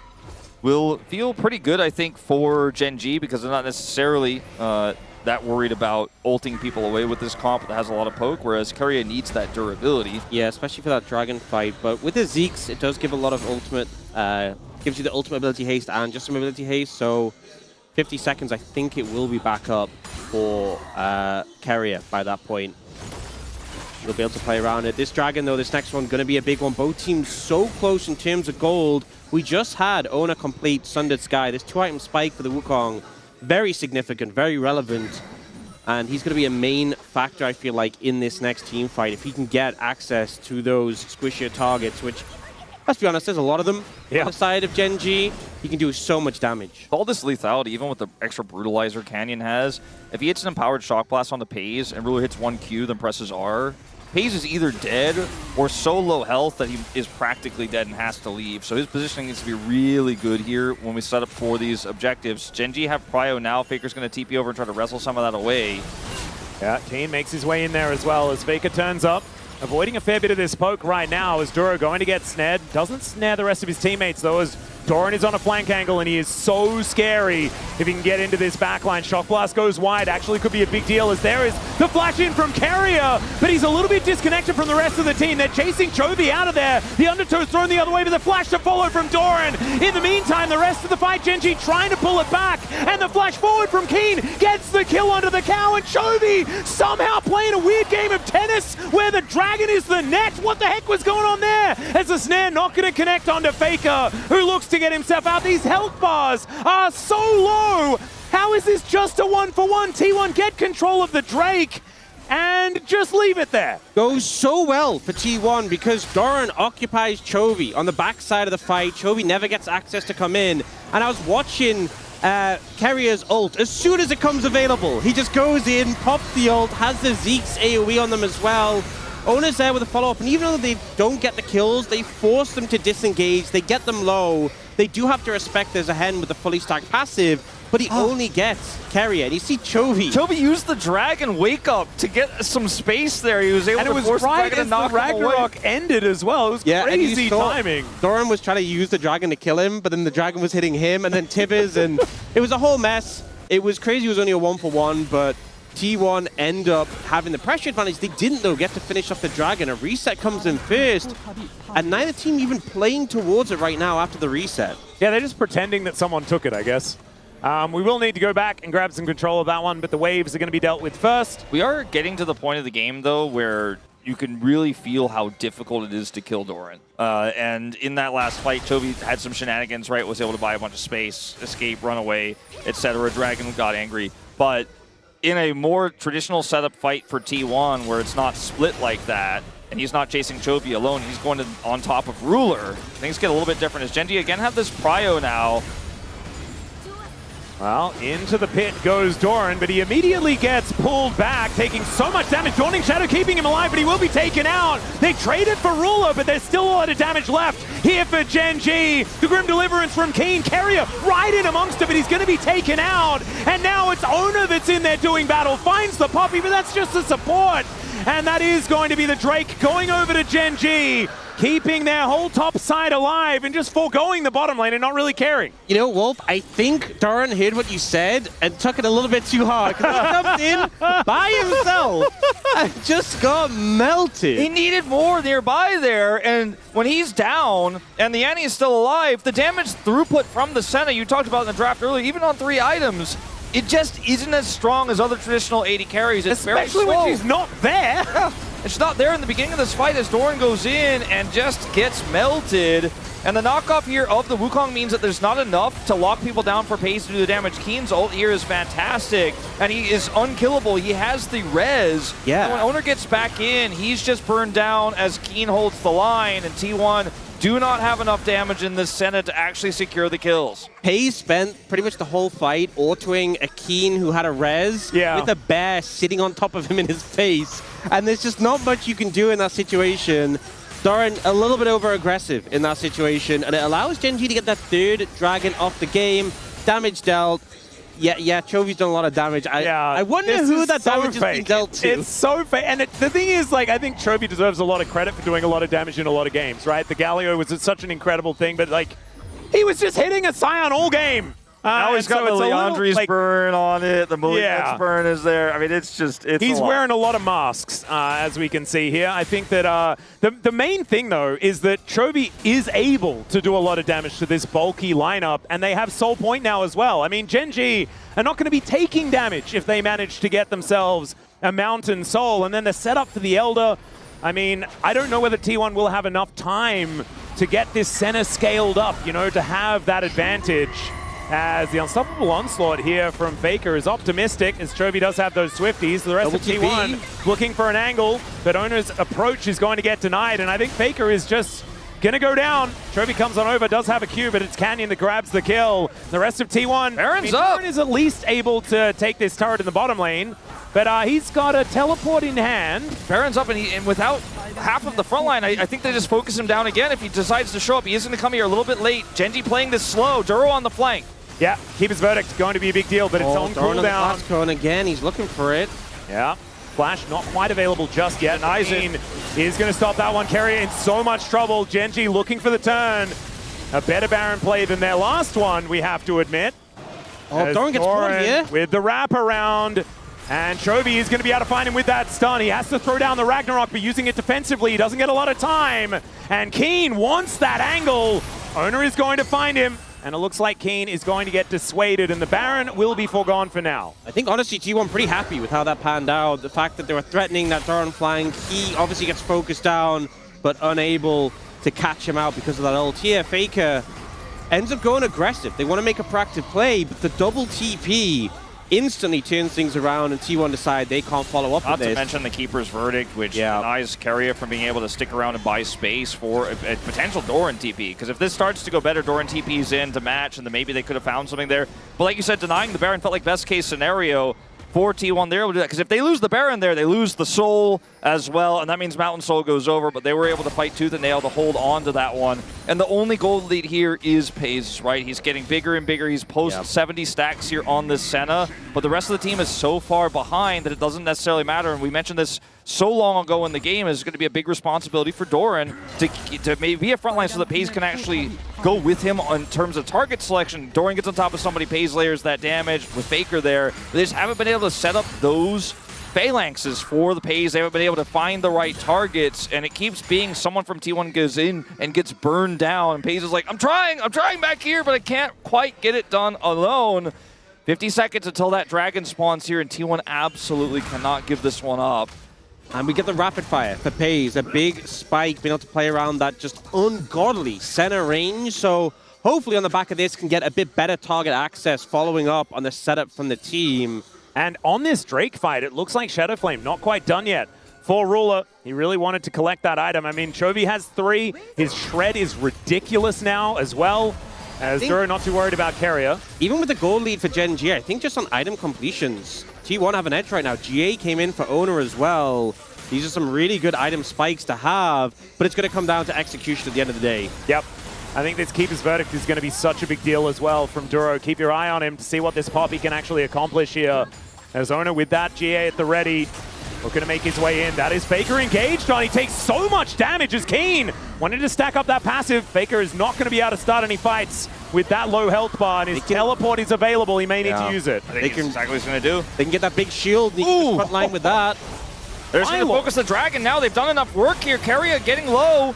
will feel pretty good, I think, for Gen.G because they're not necessarily that worried about ulting people away with this comp that has a lot of poke, whereas Keria needs that durability. Yeah, especially for that dragon fight. But with the Zeeks, it does give a lot of ultimate, gives you the ultimate ability haste and just some ability haste. So 50 seconds, I think it will be back up for Keria by that point. You'll be able to play around it. This dragon, though, this next one, going to be a big one. Both teams so close in terms of gold. We just had Oner complete Sundered Sky. This 2-item spike for the Wukong, very significant, very relevant. And he's going to be a main factor, I feel like, in this next team fight. If he can get access to those squishier targets, which, let's be honest, there's a lot of them on the side of Gen.G. He can do so much damage. All this lethality, even with the extra brutalizer Canyon has, if he hits an empowered shock blast on the Peyz and Ruler hits 1Q, then presses R, Peyz is either dead or so low health that he is practically dead and has to leave. So his positioning needs to be really good here when we set up for these objectives. Gen.G have Prio now. Faker's going to TP over and try to wrestle some of that away. Yeah, Kiin makes his way in there as well as Faker turns up. Avoiding a fair bit of this poke right now as Duro going to get snared. Doesn't snare the rest of his teammates though, as Doran is on a flank angle and he is so scary if he can get into this backline. Shock Blast goes wide, actually could be a big deal as there is the flash in from Keria, but he's a little bit disconnected from the rest of the team. They're chasing Chovy out of there. The Undertow's thrown the other way, but the flash to follow from Doran. In the meantime, the rest of the fight, Gen.G trying to pull it back, and the flash forward from Kiin gets the kill onto the cow, and Chovy somehow playing a weird game of tennis where the dragon is the net. What the heck was going on there? As the snare not going to connect onto Faker, who looks to get himself out. These health bars are so low. How is this just a 1-for-1? T1 get control of the Drake and just leave it there. Goes so well for T1 because Doran occupies Chovy on the backside of the fight. Chovy never gets access to come in. And I was watching Keria's ult. As soon as it comes available, he just goes in, pops the ult, has the Zeke's AoE on them as well. Oner's there with a follow-up, and even though they don't get the kills, they force them to disengage, they get them low. They do have to respect there's a Zaahen with the fully stacked passive, but he only gets Keria. And you see Chovy. Chovy used the dragon wake up to get some space there. He was able to force the dragon to knock him away. Ragnarok ended as well. It was crazy timing. Doran was trying to use the dragon to kill him, but then the dragon was hitting him, and then Tibbers, and it was a whole mess. It was crazy. It was only a 1-for-1, but T1 end up having the pressure advantage. They didn't, though, get to finish off the dragon. A reset comes in first, and neither team even playing towards it right now after the reset. Yeah, they're just pretending that someone took it, I guess. We will need to go back and grab some control of that one, but the waves are going to be dealt with first. We are getting to the point of the game, though, where you can really feel how difficult it is to kill Doran. And in that last fight, Chovy had some shenanigans, right? Was able to buy a bunch of space, escape, run away, etc. Dragon got angry. But in a more traditional setup fight for T1, where it's not split like that, and he's not chasing Chovy alone, he's going to on top of Ruler. Things get a little bit different as Gen.G again have this prio now. Well, into the pit goes Doran, but he immediately gets pulled back, taking so much damage. Dawning Shadow keeping him alive, but he will be taken out. They traded for Ruler, but there's still a lot of damage left here for Gen.G. The Grim Deliverance from Kiin. Keria right in amongst it, but he's going to be taken out. And now it's Oner that's in there doing battle. Finds the Poppy, but that's just the support. And that is going to be the Drake going over to Gen.G, keeping their whole top side alive and just foregoing the bottom lane and not really caring. You know, Wolf, I think Doran heard what you said and took it a little bit too hard because he jumped in by himself and just got melted. He needed more nearby there, and when he's down and the Annie is still alive, the damage throughput from the Senna you talked about in the draft earlier, even on 3 items, it just isn't as strong as other traditional AD carries. It's especially very slow. when she's not there. Yeah. It's not there in the beginning of this fight as Doran goes in and just gets melted. And the knockoff here of the Wukong means that there's not enough to lock people down for Peyz to do the damage. Kiin's ult here is fantastic, and he is unkillable. He has the res. Yeah. And when Oner gets back in, he's just burned down as Kiin holds the line, and T1 do not have enough damage in this Senna to actually secure the kills. Peyz spent pretty much the whole fight autoing a Kiin who had a res with a bear sitting on top of him in his face. And there's just not much you can do in that situation. Doran a little bit over-aggressive in that situation, and it allows Gen.G to get that third dragon off the game. Damage dealt. Yeah, Chovy's done a lot of damage. I wonder who that damage has been dealt to. It's so fake. And the thing is, like, I think Chovy deserves a lot of credit for doing a lot of damage in a lot of games, right? The Galio was such an incredible thing, but, like, he was just hitting a Sion all game. Now he's got the Leandri's burn on it. The Malignant's burn is there. I mean, it's he's wearing a lot of masks, as we can see here. I think that the main thing, though, is that Chovy is able to do a lot of damage to this bulky lineup, and they have Soul Point now as well. I mean, Gen.G are not going to be taking damage if they manage to get themselves a Mountain Soul, and then the setup for the Elder. I mean, I don't know whether T1 will have enough time to get this Senna scaled up, you know, to have that advantage. As the unstoppable onslaught here from Faker is optimistic, as Chovy does have those Swifties. The rest of T1 looking for an angle, but Oner's approach is going to get denied, and I think Faker is just going to go down. Chovy comes on over, does have a Q, but it's Canyon that grabs the kill. The rest of T1, Baron's up. Doran is at least able to take this turret in the bottom lane, but he's got a teleport in hand. Baron's up, and without half of the front line, I think they just focus him down again. If he decides to show up, he is going to come here a little bit late. Gen.G playing this slow. Duro on the flank. Yeah, Keeper's Verdict going to be a big deal, but it's on cooldown. And again, he's looking for it. Yeah, Flash not quite available just yet. Kiin is going to stop that one. Keria in so much trouble. Gen.G looking for the turn. A better Baron play than their last one, we have to admit. Oh, Doran gets caught here. With the wraparound. And Chovy is going to be able to find him with that stun. He has to throw down the Ragnarok, but using it defensively, he doesn't get a lot of time. And Kiin wants that angle. Oner is going to find him. And it looks like Kiin is going to get dissuaded, and the Baron will be foregone for now. I think, honestly, T1 pretty happy with how that panned out. The fact that they were threatening that Doran flank, he obviously gets focused down, but unable to catch him out because of that ult here. Faker ends up going aggressive. They want to make a proactive play, but the double TP instantly turns things around, and T1 decide they can't follow up with this. Not to mention the Keeper's Verdict, which denies Keria from being able to stick around and buy space for a potential Doran TP. Because if this starts to go better, Doran TP's in to match, and then maybe they could have found something there. But like you said, denying the Baron felt like best case scenario for T1. They're able to do that, because if they lose the Baron there, they lose the Soul as well, and that means Mountain Soul goes over, but they were able to fight tooth and nail to hold on to that one. And the only gold lead here is Peyz, right? He's getting bigger and bigger. He's post 70 stacks here on this Senna, but the rest of the team is so far behind that it doesn't necessarily matter. And we mentioned this so long ago in the game, is going to be a big responsibility for Doran to maybe be a frontline so that Peyz can actually go with him in terms of target selection. Doran gets on top of somebody, Peyz layers that damage with Faker there. They just haven't been able to set up those phalanxes for the Peyz. They haven't been able to find the right targets, and it keeps being someone from T1 goes in and gets burned down, and Peyz is like, I'm trying back here, but I can't quite get it done alone. 50 seconds until that dragon spawns here, and T1 absolutely cannot give this one up. And we get the rapid fire for Peyz, a big spike, being able to play around that just ungodly center range. So hopefully on the back of this can get a bit better target access following up on the setup from the team. And on this Drake fight, it looks like Shadowflame not quite done yet. For Ruler, he really wanted to collect that item. I mean, Chovy has 3. His shred is ridiculous now as well. As Duro not too worried about Keria. Even with the gold lead for Gen.G, I think just on item completions, T1 have an edge right now. GA came in for Oner as well. These are some really good item spikes to have, but it's going to come down to execution at the end of the day. Yep. I think this Keeper's Verdict is going to be such a big deal as well from Duro. Keep your eye on him to see what this Poppy can actually accomplish here. As Oner with that GA at the ready, looking to make his way in. That is Faker engaged on. He takes so much damage as Kiin wanted to stack up that passive. Faker is not going to be able to start any fights with that low health bar, and his teleport is available. He may need to use it. I think that's exactly what he's going to do. They can get that big shield and he can front line with that. They're just going to focus the dragon now. They've done enough work here. Keria getting low.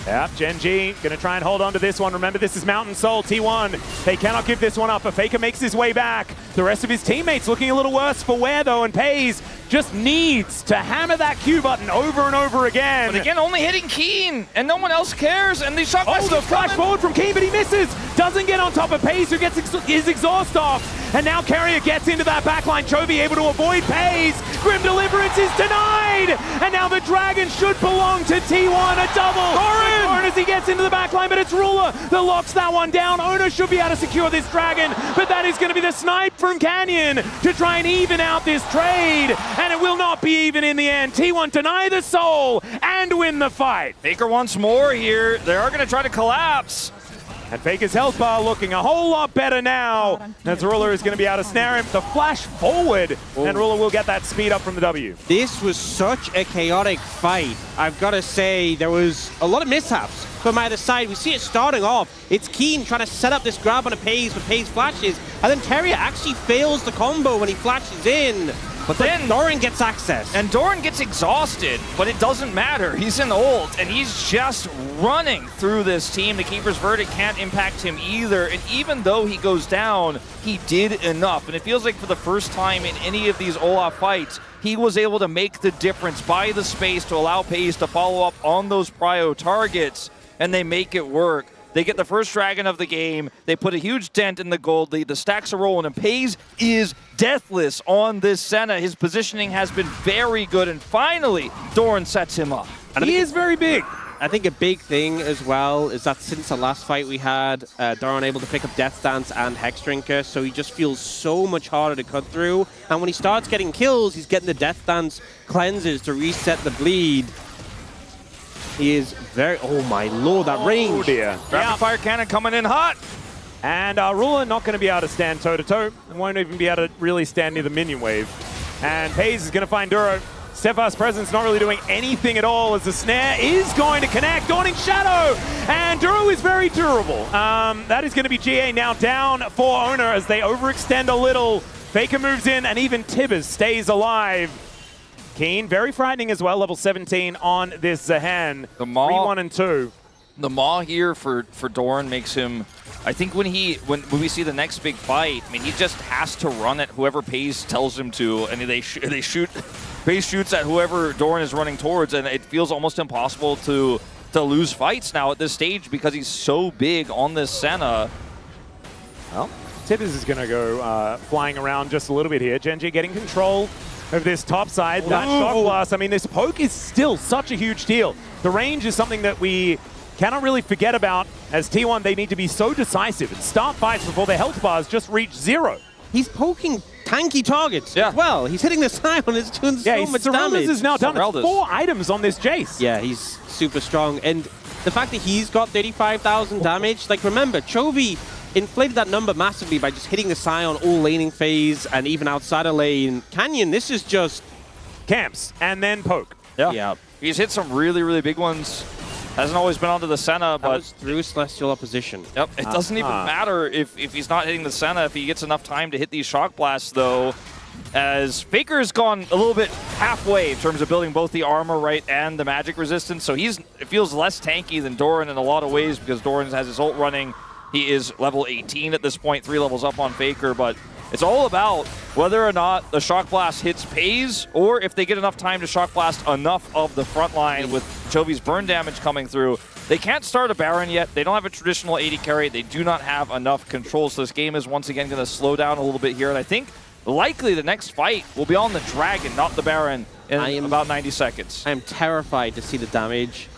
Yeah, Gen.G going to try and hold on to this one. Remember, this is Mountain Soul, T1. They cannot give this one up, but Faker makes his way back. The rest of his teammates looking a little worse for wear, though, and Peyz just needs to hammer that Q button over and over again. But again, only hitting Kiin, and no one else cares, and these shot the flash forward from Kiin, but he misses. Doesn't get on top of Peyz, who gets his exhaust off. And now Keria gets into that backline. Chovy able to avoid Peyz. Grim Deliverance is denied. And now the Dragon should belong to T1. A double. Doran as he gets into the backline, but it's Ruler that locks that one down. Oner should be able to secure this Dragon, but that is going to be the snipe from Canyon to try and even out this trade. And it will not be even in the end. T1 deny the soul and win the fight. Faker once more here. They are going to try to collapse. And Faker's health bar looking a whole lot better now. As Ruler is going to be able to snare him. The flash forward, and Ruler will get that speed up from the W. This was such a chaotic fight. I've got to say, there was a lot of mishaps from either side. We see it starting off. It's Kiin trying to set up this grab on a Peyz, but Peyz flashes. And then Keria actually fails the combo when he flashes in. But then Doran gets access. And Doran gets exhausted, but it doesn't matter. He's in ult, and he's just running through this team. The Keeper's Verdict can't impact him either. And even though he goes down, he did enough. And it feels like for the first time in any of these Olaf fights, he was able to make the difference, buy the space to allow Peyz to follow up on those prio targets, and they make it work. They get the first Dragon of the game. They put a huge dent in the gold lead. The stacks are rolling, and Peyz is deathless on this Senna. His positioning has been very good, and finally, Doran sets him up. And he is very big. I think a big thing as well is that since the last fight we had, Doran able to pick up Death Dance and Hex Drinker, so he just feels so much harder to cut through. And when he starts getting kills, he's getting the Death Dance cleanses to reset the bleed. He is very... Oh my lord, that range. Oh dear. Rapid fire cannon coming in hot. And Ruler not going to be able to stand toe-to-toe. And won't even be able to really stand near the minion wave. And Peyz is going to find Duro. Steadfast Presence not really doing anything at all as the snare is going to connect. Dawning Shadow. And Duro is very durable. That is going to be GA now down for Oner as they overextend a little. Faker moves in and even Tibbers stays alive. Kiin, very frightening as well, level 17 on this Zaahen. The Maw, 3-1 and 2. The Maw here for Doran makes him... I think when we see the next big fight, I mean, he just has to run at whoever Peyz tells him to, and they shoot. Peyz shoots at whoever Doran is running towards, and it feels almost impossible to lose fights now at this stage because he's so big on this Senna. Well, Tibbers is going to go flying around just a little bit here. Gen.G getting control of this top side. That shock blast, I mean, this poke is still such a huge deal. The range is something that we cannot really forget about. As T1, they need to be so decisive and start fights before their health bars just reach 0. He's poking tanky targets as well. He's hitting the Sion, it's doing so much damage. Is now done 4 items on this Jayce. Yeah, he's super strong. And the fact that he's got 35,000 damage, like remember, Chovy inflated that number massively by just hitting the Sion all laning phase and even outside of lane. Canyon, this is just... camps and then poke. Yeah. He's hit some really, really big ones. Hasn't always been onto the Senna, but... through Celestial opposition. Yep, it doesn't even matter if he's not hitting the Senna, if he gets enough time to hit these shock blasts, though. As Faker's gone a little bit halfway in terms of building both the armor right and the magic resistance, so it feels less tanky than Doran in a lot of ways because Doran has his ult running. He is level 18 at this point, 3 levels up on Faker, but it's all about whether or not the Shock Blast hits Peyz or if they get enough time to Shock Blast enough of the front line with Chovy's burn damage coming through. They can't start a Baron yet. They don't have a traditional AD carry. They do not have enough control, so this game is once again going to slow down a little bit here, and I think likely the next fight will be on the Dragon, not the Baron, in about 90 seconds. I am terrified to see the damage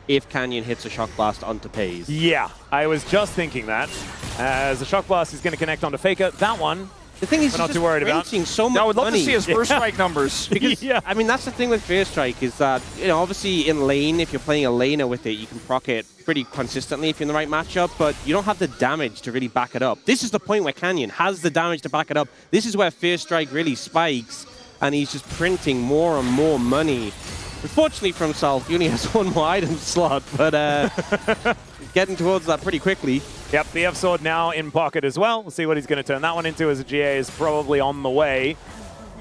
if Canyon hits a Shock Blast onto Peyz. Yeah, I was just thinking that. As the Shock Blast is going to connect onto Faker. That one, the thing is, we're not too worried about. So much I would love money. to see his first strike numbers. Because, I mean, that's the thing with First Strike is that, you know, obviously in lane, if you're playing a laner with it, you can proc it pretty consistently if you're in the right matchup, but you don't have the damage to really back it up. This is the point where Canyon has the damage to back it up. This is where First Strike really spikes, and he's just printing more and more money. Unfortunately for himself, he only has 1 more item slot, but getting towards that pretty quickly. Yep, the F-Sword now in pocket as well. We'll see what he's going to turn that one into as a GA is probably on the way.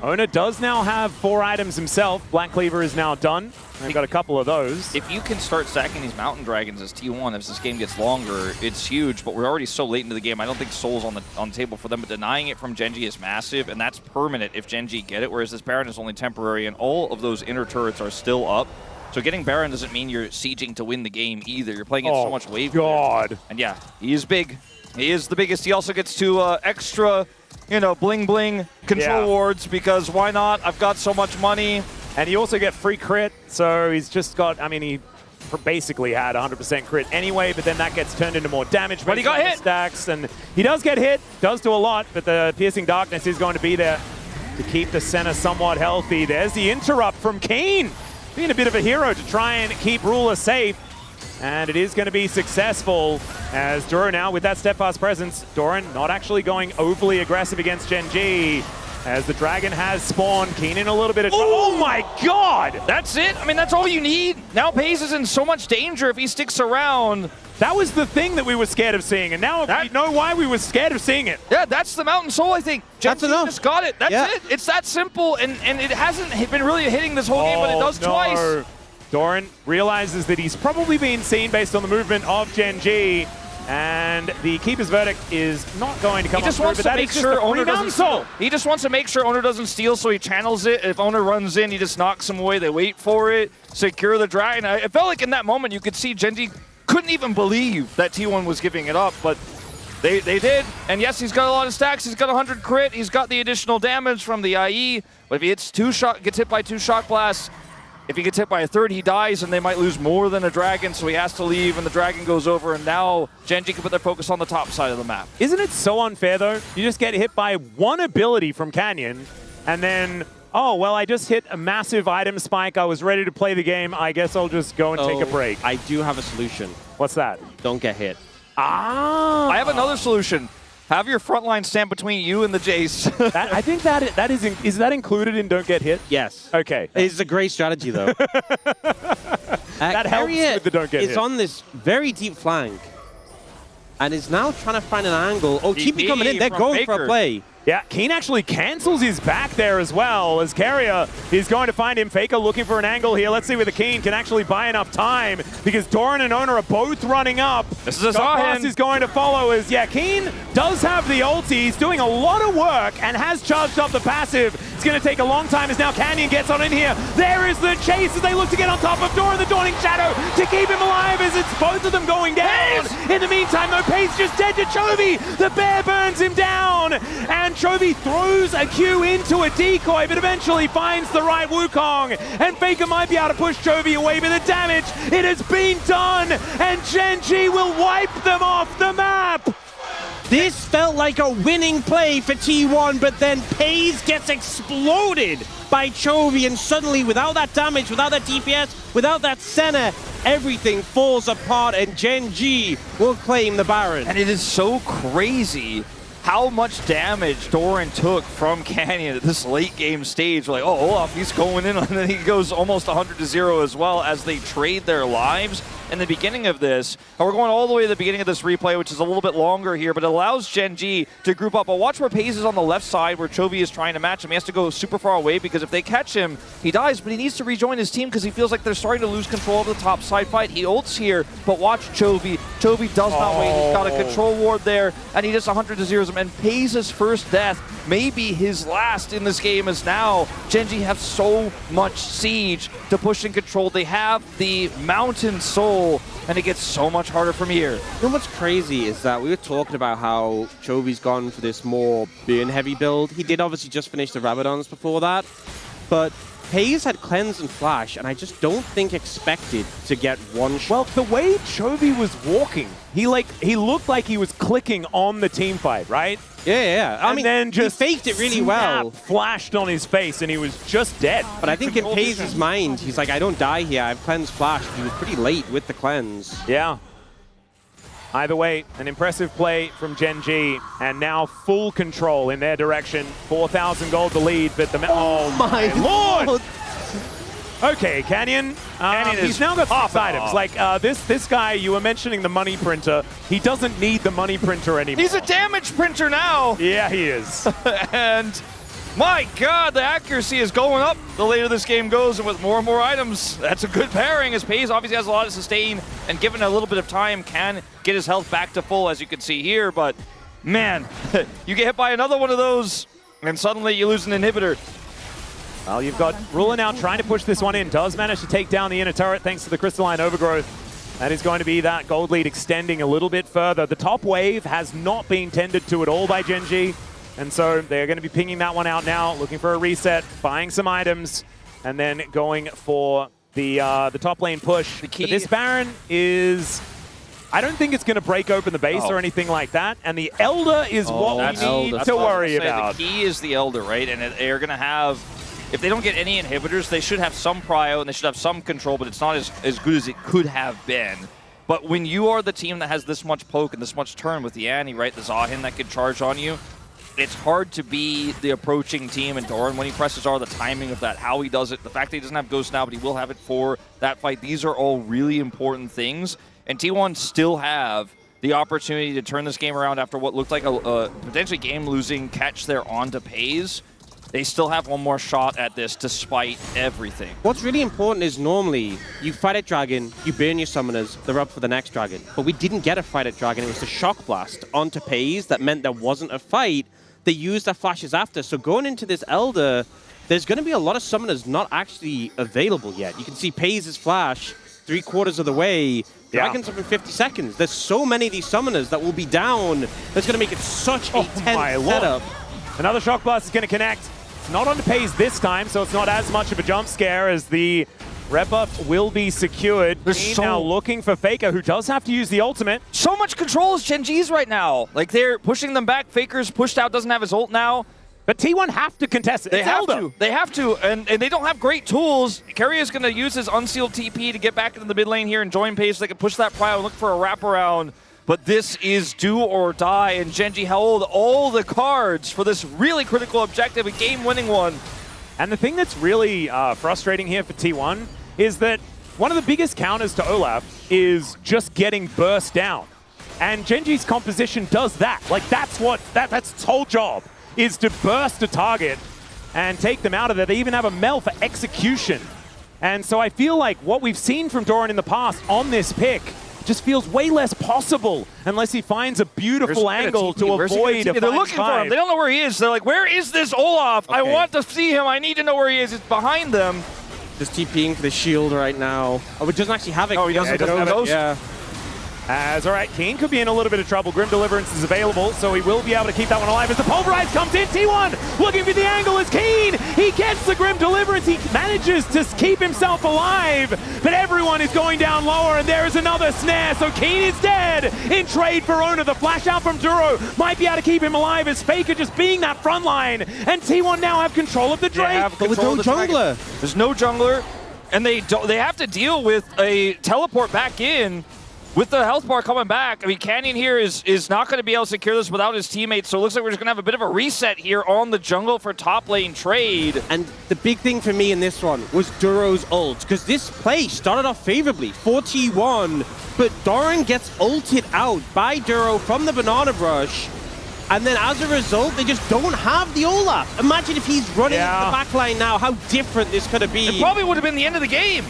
Oner does now have 4 items himself. Black Cleaver is now done. They've got a couple of those. If you can start stacking these Mountain Dragons as T1 as this game gets longer, it's huge, but we're already so late into the game. I don't think Soul's on the table for them, but denying it from Gen.G is massive, and that's permanent if Gen.G get it, whereas this Baron is only temporary, and all of those inner turrets are still up. So getting Baron doesn't mean you're sieging to win the game either. You're playing against so much wave. God. And yeah, he is big. He is the biggest. He also gets to extra you know, bling bling control wards because why not? I've got so much money. And you also get free crit, so he's just got, I mean, he basically had 100% crit anyway, but then that gets turned into more damage. But he got hit! Stacks, and he does get hit, does do a lot, but the Piercing Darkness is going to be there to keep the Senna somewhat healthy. There's the interrupt from Kiin, being a bit of a hero to try and keep Ruler safe. And it is going to be successful as Duro now with that steadfast presence. Doran not actually going overly aggressive against Gen.G as the dragon has spawned. Kiin in a little bit of trouble. Oh my god! That's it. I mean, that's all you need. Now Peyz is in so much danger if he sticks around. That was the thing that we were scared of seeing, and now we know why we were scared of seeing it. Yeah, that's the Mountain Soul, I think. That's enough. Just got it. That's it. It's that simple, and it hasn't been really hitting this whole game, but it does twice. Doran realizes that he's probably been seen based on the movement of Gen.G, and the Keeper's Verdict is not going to come He just on wants through, to make sure Oner doesn't steal. He just wants to make sure Oner doesn't steal, so he channels it. If Oner runs in, he just knocks him away. They wait for it, secure the dragon. I felt like in that moment you could see Gen.G couldn't even believe that T1 was giving it up, but they did. And yes, he's got a lot of stacks. He's got 100 crit. He's got the additional damage from the IE. But if he gets hit by 2 shock blasts, if he gets hit by a third, he dies, and they might lose more than a dragon, so he has to leave, and the dragon goes over, and now Gen.G can put their focus on the top side of the map. Isn't it so unfair, though? You just get hit by one ability from Canyon, and then, oh, well, I just hit a massive item spike. I was ready to play the game. I guess I'll just go and take a break. I do have a solution. What's that? Don't get hit. Ah! I have another solution. Have your front line stand between you and the Jayce. I think that is that included in Don't Get Hit? Yes. Okay. It's a great strategy, though. That helps with the Don't Get Hit. It's on this very deep flank and is now trying to find an angle. Oh, Keep coming in. They're going for a play. Yeah, Kiin actually cancels his back there as well, as Keria is going to find him. Faker looking for an angle here. Let's see whether Kiin can actually buy enough time, because Doran and Oner are both running up. This is a Zaahen. Is going to follow as, yeah, Kiin does have the ulti. He's doing a lot of work and has charged up the passive. It's going to take a long time as now Canyon gets on in here. There is the chase as they look to get on top of Doran, the Dawning Shadow, to keep him alive as it's both of them going down. In the meantime, though, Peyz just dead to Chovy. The bear burns him down, and Chovy throws a Q into a decoy, but eventually finds the right Wukong, and Faker might be able to push Chovy away, but the damage, it has been done, and Gen.G will wipe them off the map. This felt like a winning play for T1, but then Peyz gets exploded by Chovy, and suddenly, without that damage, without that DPS, without that Senna, everything falls apart, and Gen.G will claim the Baron. And it is so crazy how much damage Doran took from Canyon at this late game stage. Like, oh, Olaf, he's going in, and then he goes almost 100-0 as well as they trade their lives in the beginning of this. And we're going all the way to the beginning of this replay, which is a little bit longer here, but it allows Gen.G to group up. But watch where Peyz is on the left side, where Chovy is trying to match him. He has to go super far away, because if they catch him, he dies, but he needs to rejoin his team because he feels like they're starting to lose control of the top side fight. He ults here, but watch Chovy. Chovy does not wait. He's got a control ward there, and he just 100-0s him. And Peyz's first death may be his last in this game, as now Gen.G have so much siege to push and control. They have the Mountain Soul, and it gets so much harder from here. You know what's crazy is that we were talking about how Chovy's gone for this more burn-heavy build. He did obviously just finish the Rabadons before that, but Peyz had Cleanse and Flash, and I just don't think expected to get one shot. Well, the way Chovy was walking, he looked like he was clicking on the team fight, right? Yeah. I mean, then just he faked it really well. Flashed on his face, and he was just dead. But I think in Peyz's mind, he's like, I don't die here. I have Cleanse Flash. He was pretty late with the Cleanse. Yeah. Either way, an impressive play from Gen.G, and now full control in their direction. 4,000 gold to lead, but the... Oh my lord! Okay, Canyon. He's now got 6 items. Like, this guy, you were mentioning the money printer. He doesn't need the money printer anymore. He's a damage printer now! Yeah, he is. And my god, the accuracy is going up the later this game goes, and with more and more items. That's a good pairing, as Peyz obviously has a lot of sustain, and given a little bit of time, can get his health back to full, as you can see here. But, man, you get hit by another one of those, and suddenly you lose an inhibitor. Well, you've got Ruler now trying to push this one in. Does manage to take down the inner turret thanks to the crystalline overgrowth. That is going to be that gold lead extending a little bit further. The top wave has not been tended to at all by Gen.G. And so they're going to be pinging that one out now, looking for a reset, buying some items, and then going for the top lane push. The key. But this Baron is... I don't think it's going to break open the base or anything like that. And the Elder is what we need to worry about. The key is the Elder, right? And they're going to have... If they don't get any inhibitors, they should have some prio and they should have some control, but it's not as good as it could have been. But when you are the team that has this much poke and this much turn with the Annie, right, the Zaahen that could charge on you, it's hard to be the approaching team. And Doran, when he presses R, the timing of that, how he does it, the fact that he doesn't have Ghost now, but he will have it for that fight, these are all really important things. And T1 still have the opportunity to turn this game around after what looked like a potentially game-losing catch there onto Peyz. They still have one more shot at this despite everything. What's really important is normally you fight at Dragon, you burn your summoners, they're up for the next Dragon. But we didn't get a fight at Dragon, it was the Shock Blast onto Peyz that meant there wasn't a fight. They used their flashes after, so going into this Elder, there's going to be a lot of summoners not actually available yet. You can see Peyz's flash 3/4 of the way. Dragon's up in 50 seconds. There's so many of these summoners that will be down. That's going to make it such a tense setup. Another Shock Blast is going to connect. Not onto Peyz this time, so it's not as much of a jump scare as the red buff will be secured. Kiin now looking for Faker, who does have to use the ultimate. So much control as Gen.G's right now. Like, they're pushing them back. Faker's pushed out, doesn't have his ult now. But T1 have to contest it. They have to. They have to, and they don't have great tools. Keria is going to use his unsealed TP to get back into the mid lane here and join Peyz so they can push that prio and look for a wraparound. But this is do or die, and Gen.G held all the cards for this really critical objective, a game-winning one. And the thing that's really frustrating here for T1 is that one of the biggest counters to Olaf is just getting burst down. And Gen.G's composition does that. Like, that's its whole job, is to burst a target and take them out of there. They even have a Mel for execution. And so I feel like what we've seen from Doran in the past on this pick just feels way less possible unless he finds a beautiful angle to avoid a 5-5. They're looking for him. They don't know where he is. They're like, where is this Olaf? Okay. I want to see him. I need to know where he is. It's behind them. Just TPing for the shield right now. Oh, it doesn't actually have it. Oh, he doesn't have it. Yeah. As, all right, Kiin could be in a little bit of trouble. Grim Deliverance is available, so he will be able to keep that one alive as the Pulverize comes in. T1 looking for the angle is Kiin. He gets the Grim Deliverance. He manages to keep himself alive, but everyone is going down lower, and there is another snare, so Kiin is dead. In trade for Oner, the flash out from Duro might be able to keep him alive as Faker just being that front line, and T1 now have control of the Drake. But with no jungler. There's no jungler, and they have to deal with a teleport back in. With the health bar coming back, I mean, Canyon here is not going to be able to secure this without his teammates, so it looks like we're just going to have a bit of a reset here on the jungle for top lane trade. And the big thing for me in this one was Duro's ult, because this play started off favorably for T1, but Doran gets ulted out by Duro from the Banana Brush, and then as a result, they just don't have the Olaf. Imagine if he's running into the backline now, how different this could have been. It probably would have been the end of the game.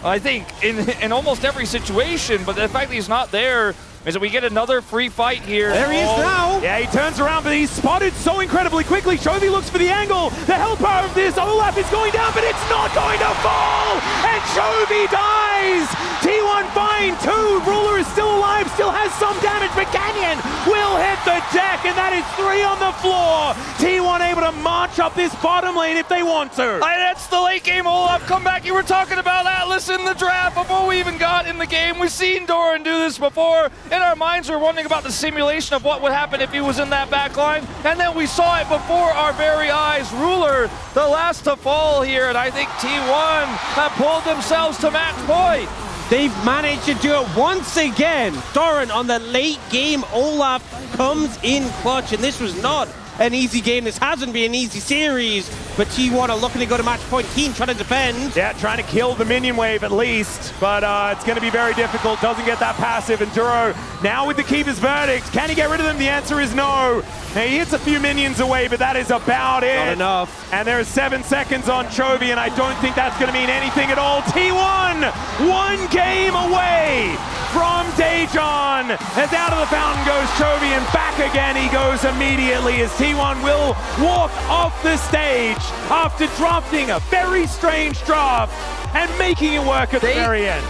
I think, in almost every situation, but the fact that he's not there means that we get another free fight here. There he is now. Yeah, he turns around, but he's spotted so incredibly quickly. Chovy looks for the angle. The hell power of this Olaf is going down, but it's not going to fall! And Chovy dies! T1 fine, 2. Ruler is still alive, still has some damage, but Canyon will hit the deck, and that is 3 on the floor. T1 able to march up this bottom lane if they want to. That's the late game Olaf comeback. You were talking about Atlus in the draft before we even got in the game. We've seen Doran do this before. In our minds, we're wondering about the simulation of what would happen if he was in that back line. And then we saw it before our very eyes. Ruler, the last to fall here. And I think T1 have pulled themselves to match point. They've managed to do it once again. Doran on the late game Olaf comes in clutch, and this was not an easy game. This hasn't been an easy series, but T1 are looking to go to match point. Kiin trying to defend. Yeah, trying to kill the minion wave at least, but it's going to be very difficult. Doesn't get that passive, and Duro now with the Keeper's Verdict. Can he get rid of them? The answer is no. Now, he hits a few minions away, but that is about it. Not enough. And there are 7 seconds on Chovy, and I don't think that's going to mean anything at all. T1, 1 game away from Daejon. As out of the fountain goes Chovy, and back again he goes immediately as T1 will walk off the stage after drafting a very strange draft and making it work at the very end.